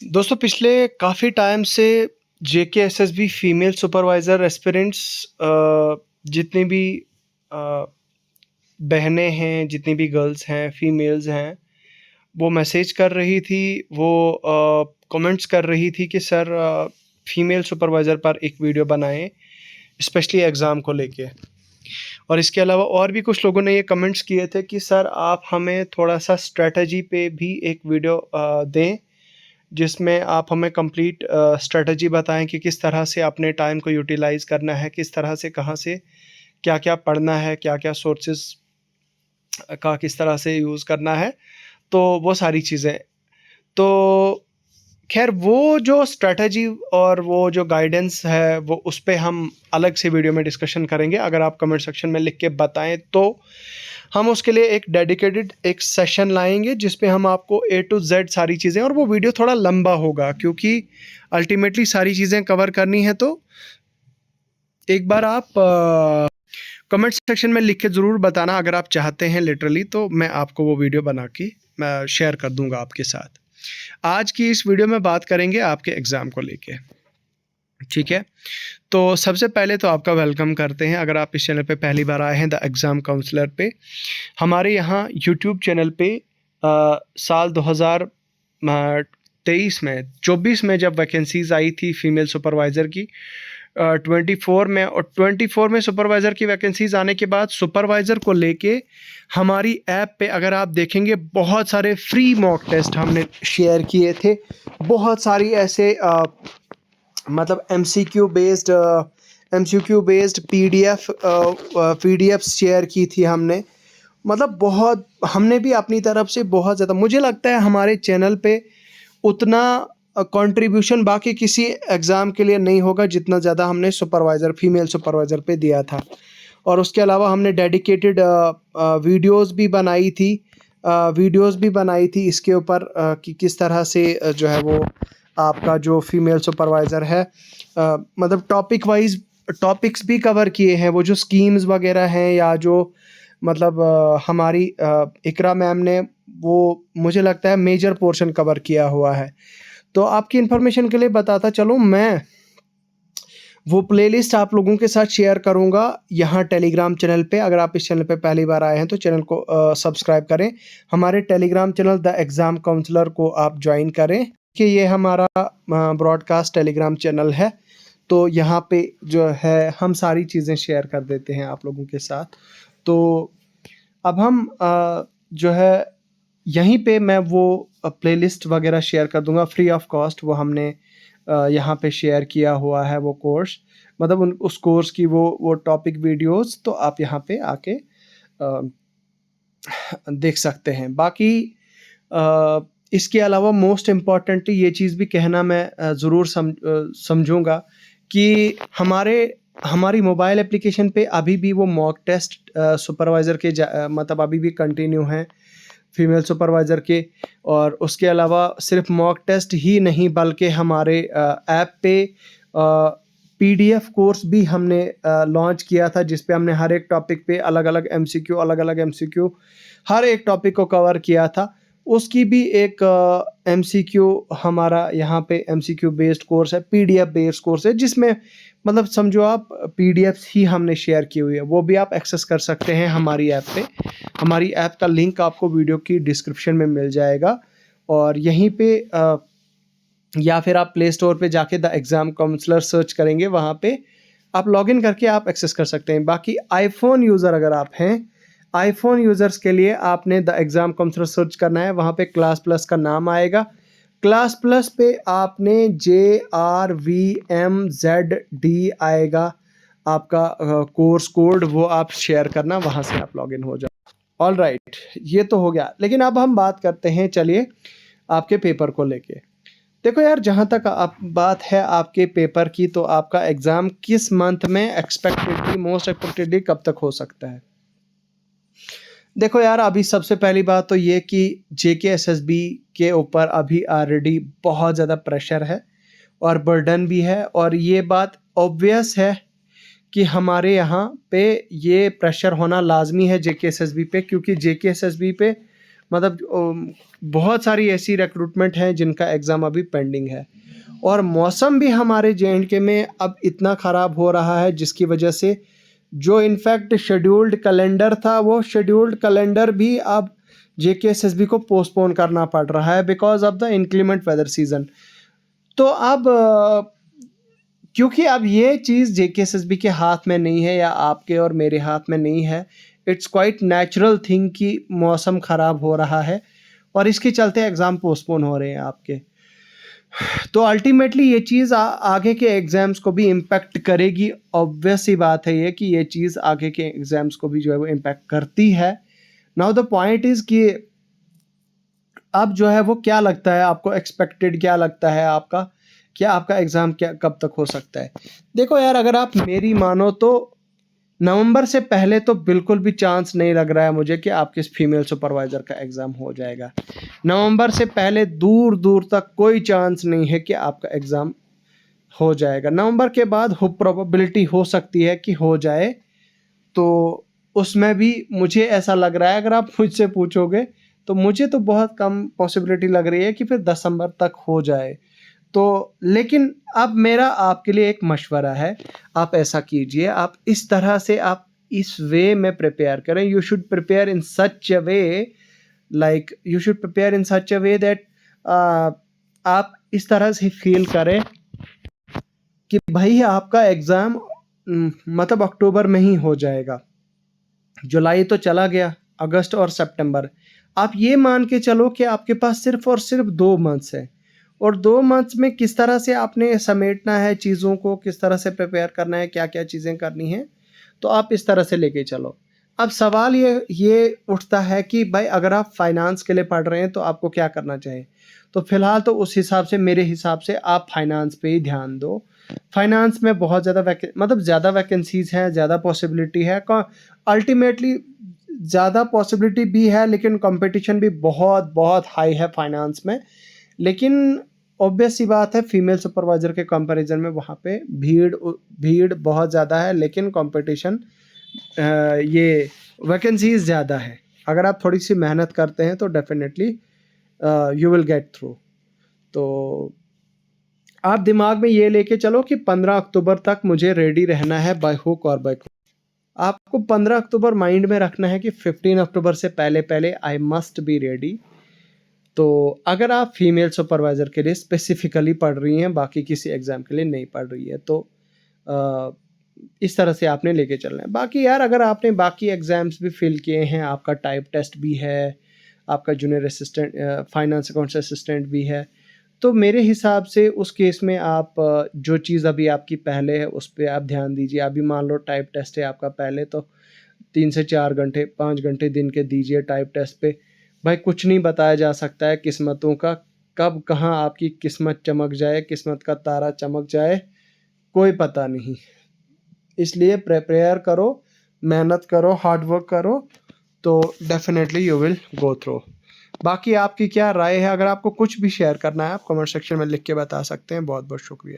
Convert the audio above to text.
दोस्तों पिछले काफ़ी टाइम से जेकेएसएसबी फीमेल सुपरवाइज़र एस्पिरेंट्स जितनी भी अ, बहनें हैं, जितनी भी गर्ल्स हैं, फीमेल्स हैं, वो मैसेज कर रही थी, वो कमेंट्स कर रही थी कि सर फीमेल सुपरवाइज़र पर एक वीडियो बनाएँ, स्पेशली एग्ज़ाम को लेके। और इसके अलावा और भी कुछ लोगों ने ये कमेंट्स किए थे कि सर आप हमें थोड़ा-सा स्ट्रैटेजी पे भी एक वीडियो दें, जिसमें आप हमें कंप्लीट स्ट्रैटेजी बताएँ कि किस तरह से अपने टाइम को यूटिलाइज़ करना है, किस तरह से कहाँ से क्या-क्या पढ़ना है, क्या-क्या सोर्सेज़ का किस तरह से यूज़ करना है, तो वो सारी चीज़ें। तो ख़ैर वो जो स्ट्रैटेजी और वो जो गाइडेंस है, वो उस पे हम अलग से वीडियो में डिस्कशन करेंगे। अगर आप कमेंट सेक्शन में लिख के बताएँ तो हम उसके लिए एक डेडिकेटेड एक सेशन लाएँगे जिस पे हम आपको ए टू ज़ेड सारी चीज़ें, और वो वीडियो थोड़ा लंबा होगा क्योंकि अल्टीमेटली सारी चीज़ें कवर करनी है। तो एक बार आप कमेंट सेक्शन में लिख के ज़रूर बताना अगर आप चाहते हैं लिटरली, तो मैं आपको वो वीडियो बना के मैं शेयर कर दूँगा आपके साथ। आज की इस वीडियो में बात करेंगे आपके एग्ज़ाम को लेके, ठीक है? तो सबसे पहले तो आपका वेलकम करते हैं अगर आप इस चैनल पे पहली बार आए हैं द एग्ज़ाम काउंसलर पे। हमारे यहाँ यूट्यूब चैनल पे साल 2023 में 24 में जब वैकेंसीज़ आई थी फीमेल सुपरवाइज़र की, 24 में, और 24 में सुपरवाइज़र की वैकेंसीज़ आने के बाद सुपरवाइज़र को लेके हमारी ऐप पे अगर आप देखेंगे बहुत सारे फ्री मॉक टेस्ट हमने शेयर किए थे। बहुत सारी ऐसे मतलब एमसीक्यू बेस्ड पीडीएफ शेयर की थी हमने। मतलब बहुत हमने भी अपनी तरफ से बहुत ज़्यादा, मुझे लगता है हमारे चैनल पे उतना कंट्रीब्यूशन बाकी किसी एग्ज़ाम के लिए नहीं होगा जितना ज़्यादा हमने फीमेल सुपरवाइज़र पे दिया था। और उसके अलावा हमने डेडिकेटेड वीडियोज़ भी बनाई थी इसके ऊपर कि किस तरह से जो है वो आपका जो फीमेल सुपरवाइज़र है, मतलब टॉपिक्स भी कवर किए हैं। वो जो स्कीम्स वगैरह हैं या जो मतलब हमारी इकरा मैम ने, वो मुझे लगता है मेजर पोर्शन कवर किया हुआ है। तो आपकी इन्फॉर्मेशन के लिए बताता चलूँ, मैं वो प्लेलिस्ट आप लोगों के साथ शेयर करूँगा यहाँ टेलीग्राम चैनल पे। अगर आप इस चैनल पे पहली बार आए हैं तो चैनल को सब्सक्राइब करें। हमारे Telegram channel the exam counsellor को आप ज्वाइन करें कि ये हमारा ब्रॉडकास्ट टेलीग्राम चैनल है। तो यहाँ पे जो है हम सारी चीज़ें शेयर कर देते हैं आप लोगों के साथ। तो अब हम जो है यहीं पे मैं वो प्लेलिस्ट वगैरह शेयर कर दूँगा फ्री ऑफ कॉस्ट। वो हमने यहाँ पे शेयर किया हुआ है वो कोर्स, मतलब उस कोर्स की वो टॉपिक वीडियोस, तो आप यहाँ पे आके देख सकते हैं। बाकी इसके अलावा मोस्ट इम्पॉर्टेंटली ये चीज़ भी कहना मैं ज़रूर समझूंगा कि हमारी मोबाइल एप्लीकेशन पे अभी भी वो मॉक टेस्ट सुपरवाइज़र के मतलब अभी भी कंटिन्यू हैं फीमेल सुपरवाइज़र के। और उसके अलावा सिर्फ मॉक टेस्ट ही नहीं बल्कि हमारे ऐप पे पीडीएफ कोर्स भी हमने लॉन्च किया था जिस पे हमने हर एक टॉपिक पे अलग अलग एमसीक्यू हर एक टॉपिक को कवर किया था। उसकी भी एक एमसीक्यू हमारा यहाँ पे एमसीक्यू बेस्ड कोर्स है, पीडीएफ बेस्ड कोर्स है, जिसमें मतलब समझो आप पीडीएफ ही हमने शेयर की हुई है। वो भी आप एक्सेस कर सकते हैं हमारी ऐप पे। हमारी ऐप का लिंक आपको वीडियो की डिस्क्रिप्शन में मिल जाएगा, और यहीं पे या फिर आप प्ले स्टोर पे जाके द एग्ज़ाम काउंसलर सर्च करेंगे, वहाँ पे आप लॉगिन करके आप एक्सेस कर सकते हैं। बाकी आईफ़ोन यूज़र अगर आप हैं, आईफ़ोन यूज़र्स के लिए आपने द एग्ज़ाम काउंसलर सर्च करना है। वहाँ पे क्लास प्लस का नाम आएगा। क्लास प्लस पे आपने JRVMZD आएगा आपका कोर्स कोड, वो आप शेयर करना, वहाँ से आप लॉगिन हो जाओ। ऑल राइट, ये तो हो गया। लेकिन अब हम बात करते हैं, चलिए, आपके पेपर को लेके। देखो यार, जहाँ तक आप बात है आपके पेपर की, तो आपका एग्ज़ाम किस मंथ में मोस्ट एक्सपेक्टेडली कब तक हो सकता है? देखो यार, अभी सबसे पहली बात तो ये कि जेकेएसएसबी के ऊपर अभी ऑलरेडी बहुत ज़्यादा प्रेशर है और बर्डन भी है, और ये बात ऑब्वियस है कि हमारे यहाँ पे ये प्रेशर होना लाजमी है जेकेएसएसबी पे, क्योंकि जेकेएसएसबी पे मतलब बहुत सारी ऐसी रिक्रूटमेंट हैं जिनका एग्ज़ाम अभी पेंडिंग है। और मौसम भी हमारे जे.एंड.के में अब इतना ख़राब हो रहा है जिसकी वजह से जो इनफैक्ट शेड्यूल्ड कैलेंडर था, वो शेड्यूल्ड कैलेंडर भी अब जेकेएसएसबी को पोस्टपोन करना पड़ रहा है because of the inclement weather season. तो अब क्योंकि अब ये चीज़ जेकेएसएसबी के हाथ में नहीं है या आपके और मेरे हाथ में नहीं है, इट्स क्वाइट नेचुरल थिंग कि मौसम ख़राब हो रहा है और इसके चलते एग्ज़ाम पोस्टपोन हो रहे हैं आपके। तो अल्टीमेटली ये चीज़ आगे के एग्ज़ाम्स को भी इम्पैक्ट करेगी। ऑब्वियस सी बात है ये कि ये चीज़ आगे के एग्ज़ाम्स को भी जो है वो इम्पैक्ट करती है। नाउ द पॉइंट इज़ कि अब जो है वो क्या लगता है आपको, एक्सपेक्टेड क्या लगता है आपका, क्या आपका एग्ज़ाम क्या कब तक हो सकता है? देखो यार, अगर आप मेरी मानो तो नवंबर से पहले तो बिल्कुल भी चांस नहीं लग रहा है मुझे कि आपके फीमेल सुपरवाइज़र का एग्ज़ाम हो जाएगा। नवंबर से पहले दूर दूर तक कोई चांस नहीं है कि आपका एग्ज़ाम हो जाएगा। नवंबर के बाद प्रोबेबिलिटी हो सकती है कि हो जाए, तो उसमें भी मुझे ऐसा लग रहा है, अगर आप मुझसे पूछोगे तो मुझे तो बहुत कम पॉसिबिलिटी लग रही है कि फिर दिसंबर तक हो जाए। तो लेकिन अब मेरा आपके लिए एक मशवरा है, आप ऐसा कीजिए, आप इस तरह से आप इस वे में प्रिपेयर करें। You should prepare in such a way, like you should prepare in such a way that आप इस तरह से फील करें कि भाई आपका एग्ज़ाम मतलब अक्टूबर में ही हो जाएगा। जुलाई तो चला गया, अगस्त और सितंबर। आप ये मान के चलो कि आपके पास सिर्फ़ और सिर्फ 2 मंथ्स हैं और 2 मंथ्स में किस तरह से आपने समेटना है चीज़ों को, किस तरह से प्रिपेयर करना है, क्या-क्या चीज़ें करनी हैं, तो आप इस तरह से लेके चलो। अब सवाल ये उठता है कि भाई अगर आप फाइनेंस के लिए पढ़ रहे हैं तो आपको क्या करना चाहिए? तो फ़िलहाल तो उस हिसाब से, मेरे हिसाब से आप फाइनेंस पे ही ध्यान दो। फाइनेंस में बहुत ज़्यादा मतलब ज़्यादा वैकेंसीज़ हैं, ज़्यादा पॉसिबिलिटी है। अल्टीमेटली ज़्यादा पॉसिबिलिटी भी है लेकिन कंपटीशन भी बहुत बहुत हाई है फाइनेंस में। लेकिन ऑब्वियस सी बात है, फीमेल सुपरवाइज़र के कंपैरिजन में वहाँ पे भीड़ बहुत ज़्यादा है, लेकिन कंपटीशन ये वैकेंसीज़ ज़्यादा है। अगर आप थोड़ी सी मेहनत करते हैं तो definitely you will get through. तो आप दिमाग में ये लेके चलो कि 15 अक्टूबर तक मुझे रेडी रहना है बाय हुक और बाय क्रुक। आपको 15 अक्टूबर माइंड में रखना है कि 15 अक्टूबर से पहले आई मस्ट बी रेडी। तो अगर आप फीमेल सुपरवाइज़र के लिए स्पेसिफ़िकली पढ़ रही हैं, बाकी किसी एग्ज़ाम के लिए नहीं पढ़ रही है, तो इस तरह से आपने लेके चलना है। बाकी यार, अगर आपने बाकी एग्ज़ाम्स भी फ़िल किए हैं, आपका टाइप टेस्ट भी है, आपका junior assistant finance accounts assistant भी है, तो मेरे हिसाब से उस केस में आप जो चीज़ अभी आपकी पहले है उस पे आप ध्यान दीजिए। अभी मान लो टाइप टेस्ट है आपका पहले, तो 3 से 4 घंटे, 5 घंटे दिन के दीजिए टाइप टेस्ट पे। भाई कुछ नहीं बताया जा सकता है किस्मतों का, कब कहाँ आपकी किस्मत चमक जाए, किस्मत का तारा चमक जाए, कोई पता नहीं। इसलिए प्रिपेयर करो, मेहनत करो, हार्ड वर्क करो, तो definitely you will go through. बाकी आपकी क्या राय है? अगर आपको कुछ भी शेयर करना है, आप कमेंट सेक्शन में लिख के बता सकते हैं। बहुत-बहुत शुक्रिया।